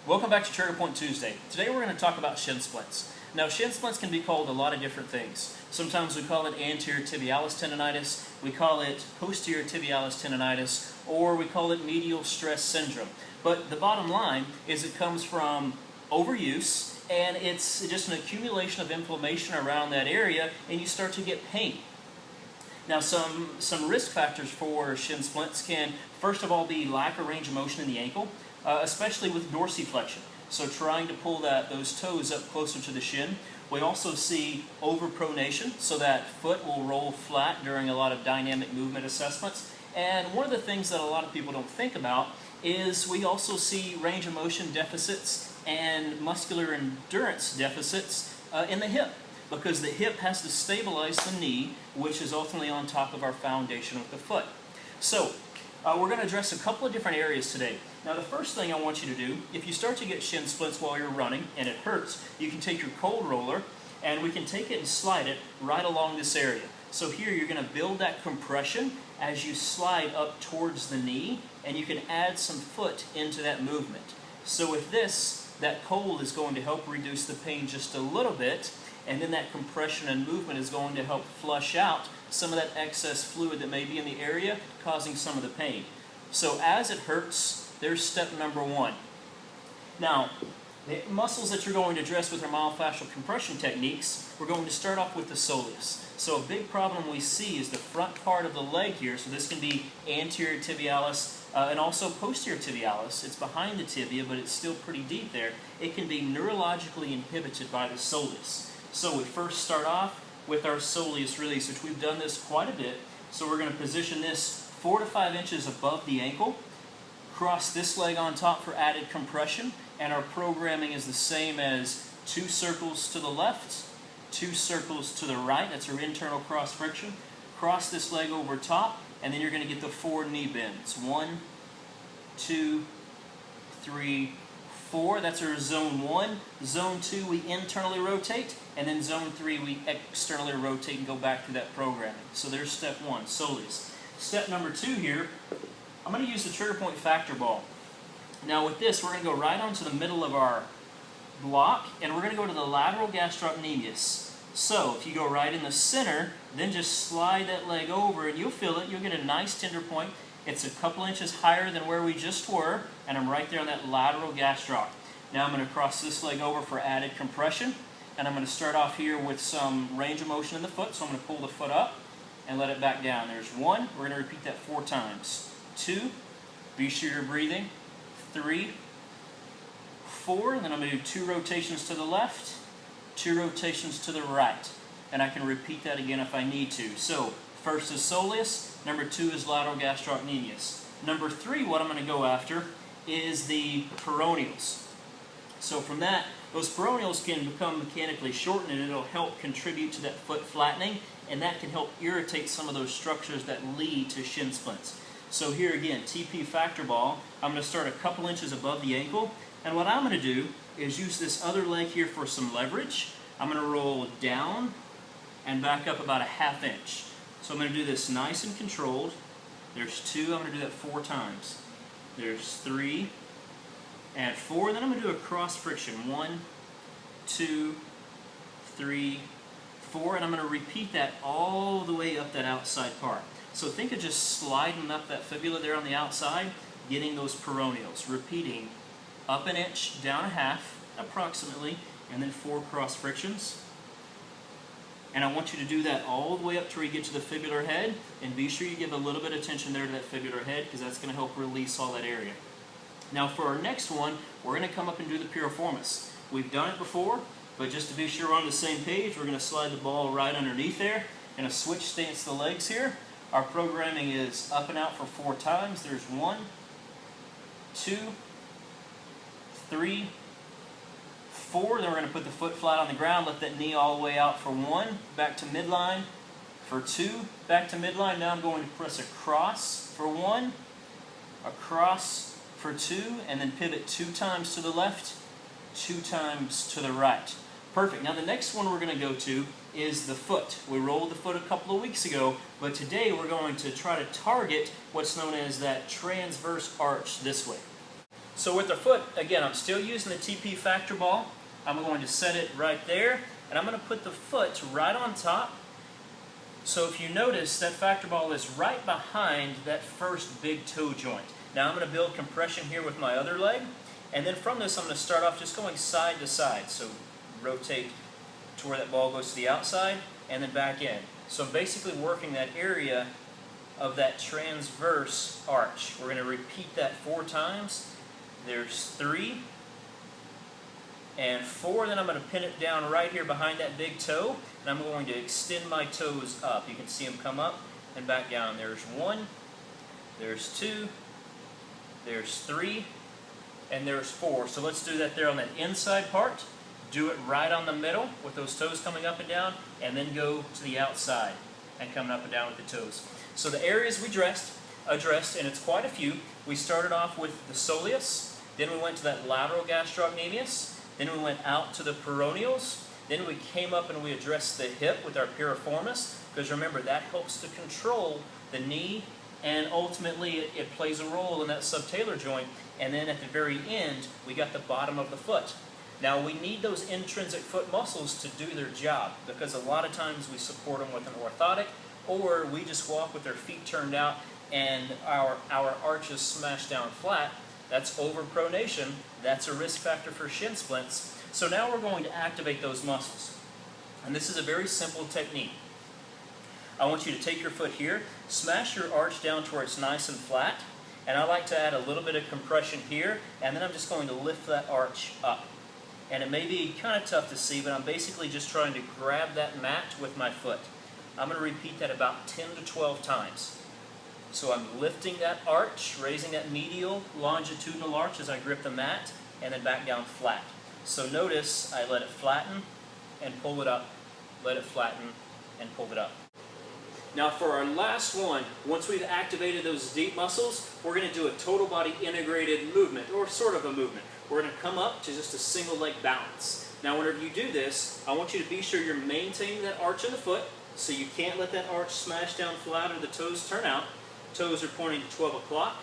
Welcome back to Trigger Point Tuesday. Today we're going to talk about shin splints. Now, shin splints can be called a lot of different things. Sometimes we call it anterior tibialis tendonitis, we call it posterior tibialis tendonitis, or we call it medial stress syndrome. But the bottom line is it comes from overuse, and it's just an accumulation of inflammation around that area, and you start to get pain. Now, some risk factors for shin splints can, first of all, be lack of range of motion in the ankle, especially with dorsiflexion. So trying to pull those toes up closer to the shin. We also see overpronation, so that foot will roll flat during a lot of dynamic movement assessments. And one of the things that a lot of people don't think about is we also see range of motion deficits and muscular endurance deficits in the hip, because the hip has to stabilize the knee, which is ultimately on top of our foundation with the foot. So we're going to address a couple of different areas today. Now, the first thing I want you to do, if you start to get shin splints while you're running and it hurts, you can take your cold roller and we can take it and slide it right along this area. So here you're going to build that compression as you slide up towards the knee, and you can add some foot into that movement. So with this, that cold is going to help reduce the pain just a little bit, and then that compression and movement is going to help flush out some of that excess fluid that may be in the area causing some of the pain. So as it hurts, there's step number one. Now, the muscles that you're going to address with our myofascial compression techniques, we're going to start off with the soleus. So a big problem we see is the front part of the leg here. So this can be anterior tibialis and also posterior tibialis. It's behind the tibia, but it's still pretty deep there. It can be neurologically inhibited by the soleus. So we first start off with our Soleus Release, which we've done this quite a bit. So we're going to position this 4 to 5 inches above the ankle, cross this leg on top for added compression, and our programming is the same as 2 circles to the left, 2 circles to the right. That's our internal cross friction. Cross this leg over top, and then you're going to get the 4 knee bends. 1, 2, 3, 4. That's our zone 1. Zone 2, we internally rotate, and then zone 3, we externally rotate and go back to that programming. So there's step 1, soleus. Step number 2 here, I'm going to use the trigger point factor ball. Now with this, we're going to go right onto the middle of our block, and we're going to go to the lateral gastrocnemius. So if you go right in the center, then just slide that leg over, and you'll feel it. You'll get a nice tender point. It's a couple inches higher than where we just were, and I'm right there on that lateral gastroc. Now I'm going to cross this leg over for added compression, and I'm going to start off here with some range of motion in the foot. So I'm going to pull the foot up and let it back down. There's 1. We're going to repeat that 4 times. 2. Be sure you're breathing. 3. 4. And then I'm going to do 2 rotations to the left, 2 rotations to the right. And I can repeat that again if I need to. So first is soleus. Number 2 is lateral gastrocnemius. Number 3, what I'm going to go after is the peroneals. So from that, those peroneals can become mechanically shortened, and it'll help contribute to that foot flattening, and that can help irritate some of those structures that lead to shin splints. So here again, TP factor ball, I'm going to start a couple inches above the ankle, and what I'm going to do is use this other leg here for some leverage. I'm going to roll down and back up about a ½ inch. So I'm going to do this nice and controlled. There's 2, I'm going to do that 4 times. There's 3 and 4, and then I'm going to do a cross friction. 1, 2, 3, 4, and I'm going to repeat that all the way up that outside part. So think of just sliding up that fibula there on the outside, getting those peroneals, repeating up 1 inch, down 1/2 approximately, and then 4 cross frictions. And I want you to do that all the way up till you get to the fibular head, and be sure you give a little bit of attention there to that fibular head, because that's going to help release all that area. Now for our next one, we're going to come up and do the Piriformis. We've done it before, but just to be sure we're on the same page, we're going to slide the ball right underneath there, and a switch stance the legs here. Our programming is up and out for 4 times. There's 1, 2, 3, 4. Then we're going to put the foot flat on the ground, let that knee all the way out for 1, back to midline, for 2, back to midline. Now I'm going to press across for 1, across for 2, and then pivot 2 times to the left, 2 times to the right. Perfect. Now the next one we're going to go to is the foot. We rolled the foot a couple of weeks ago, but today we're going to try to target what's known as that transverse arch this way. So with the foot, again, I'm still using the TP factor ball. I'm going to set it right there, and I'm going to put the foot right on top. So if you notice, that factor ball is right behind that first big toe joint. Now I'm going to build compression here with my other leg, and then from this I'm going to start off just going side to side. So rotate to where that ball goes to the outside, and then back in. So I'm basically working that area of that transverse arch. We're going to repeat that 4 times. There's 3 and 4, then I'm going to pin it down right here behind that big toe, and I'm going to extend my toes up. You can see them come up and back down. There's 1, there's 2, there's 3, and there's 4. So let's do that there on that inside part. Do it right on the middle with those toes coming up and down, and then go to the outside and coming up and down with the toes. So the areas we addressed, and it's quite a few. We started off with the soleus, then we went to that lateral gastrocnemius, then we went out to the peroneals, then we came up and we addressed the hip with our piriformis, because remember, that helps to control the knee, and ultimately it plays a role in that subtalar joint. And then at the very end, we got the bottom of the foot. Now we need those intrinsic foot muscles to do their job, because a lot of times we support them with an orthotic, or we just walk with our feet turned out and our arches smashed down flat. That's overpronation. That's a risk factor for shin splints. So now we're going to activate those muscles. And this is a very simple technique. I want you to take your foot here, smash your arch down to where it's nice and flat, and I like to add a little bit of compression here, and then I'm just going to lift that arch up. And it may be kind of tough to see, but I'm basically just trying to grab that mat with my foot. I'm going to repeat that about 10 to 12 times. So I'm lifting that arch, raising that medial longitudinal arch as I grip the mat, and then back down flat. So notice I let it flatten and pull it up, let it flatten and pull it up. Now for our last one, once we've activated those deep muscles, we're going to do a total body integrated movement, or sort of a movement. We're going to come up to just a single leg balance. Now whenever you do this, I want you to be sure you're maintaining that arch in the foot, so you can't let that arch smash down flat or the toes turn out. Toes are pointing to 12 o'clock.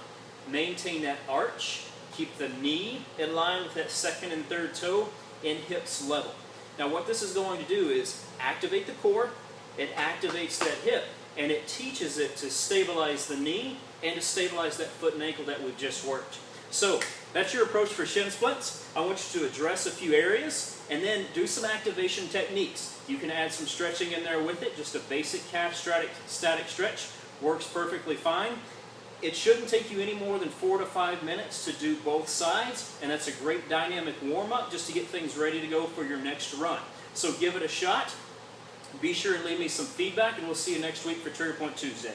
Maintain that arch. Keep the knee in line with that second and third toe in hips level. Now what this is going to do is activate the core, it activates that hip, and it teaches it to stabilize the knee and to stabilize that foot and ankle that we've just worked. So that's your approach for shin splints. I want you to address a few areas and then do some activation techniques. You can add some stretching in there with it. Just a basic calf static stretch works perfectly fine. It shouldn't take you any more than 4 to 5 minutes to do both sides, and that's a great dynamic warm-up just to get things ready to go for your next run. So give it a shot. Be sure and leave me some feedback, and we'll see you next week for Trigger Point Tuesday.